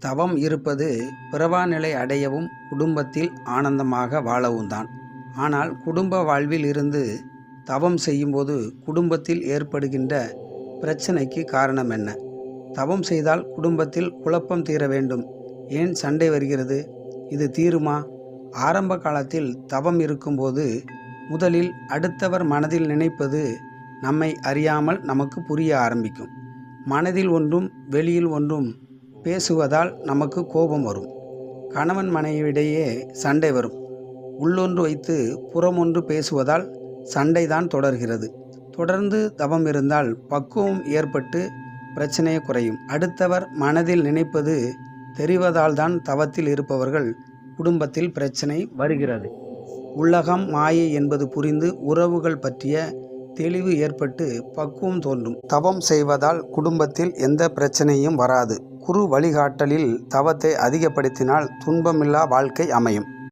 தவம் இருப்பது பிறவா நிலை அடையவும் குடும்பத்தில் ஆனந்தமாக வாழவும் தான். ஆனால் குடும்ப வாழ்வில் இருந்து தவம் செய்யும்போது குடும்பத்தில் ஏற்படுகின்ற பிரச்சனைக்கு காரணம் என்ன? தவம் செய்தால் குடும்பத்தில் குழப்பம் தீர வேண்டும், ஏன் சண்டை வருகிறது? இது தீருமா? ஆரம்ப காலத்தில் தவம் இருக்கும்போது முதலில் அடுத்தவர் மனதில் நினைப்பது நம்மை அறியாமல் நமக்கு புரிய ஆரம்பிக்கும். மனதில் ஒன்றும் வெளியில் ஒன்றும் பேசுவதால் நமக்கு கோபம் வரும். கணவன் மனைவியிடையே சண்டை வரும். உள்ளொன்று வைத்து புறமொன்று பேசுவதால் சண்டைதான் தொடர்கிறது. தொடர்ந்து தவம் இருந்தால் பக்குவம் ஏற்பட்டு பிரச்சனையே குறையும். அடுத்தவர் மனதில் நினைப்பது தெரிவதால் தான் தவத்தில் இருப்பவர்கள் குடும்பத்தில் பிரச்சனை வருகிறது. உலகம் மாயை என்பது புரிந்து உறவுகள் பற்றிய தெளிவு ஏற்பட்டு பக்குவம் தோன்றும். தவம் செய்வதால் குடும்பத்தில் எந்த பிரச்சனையும் வராது. குரு வழிகாட்டலில் தவத்தை அதிகப்படுத்தினால் துன்பமில்லா வாழ்க்கை அமையும்.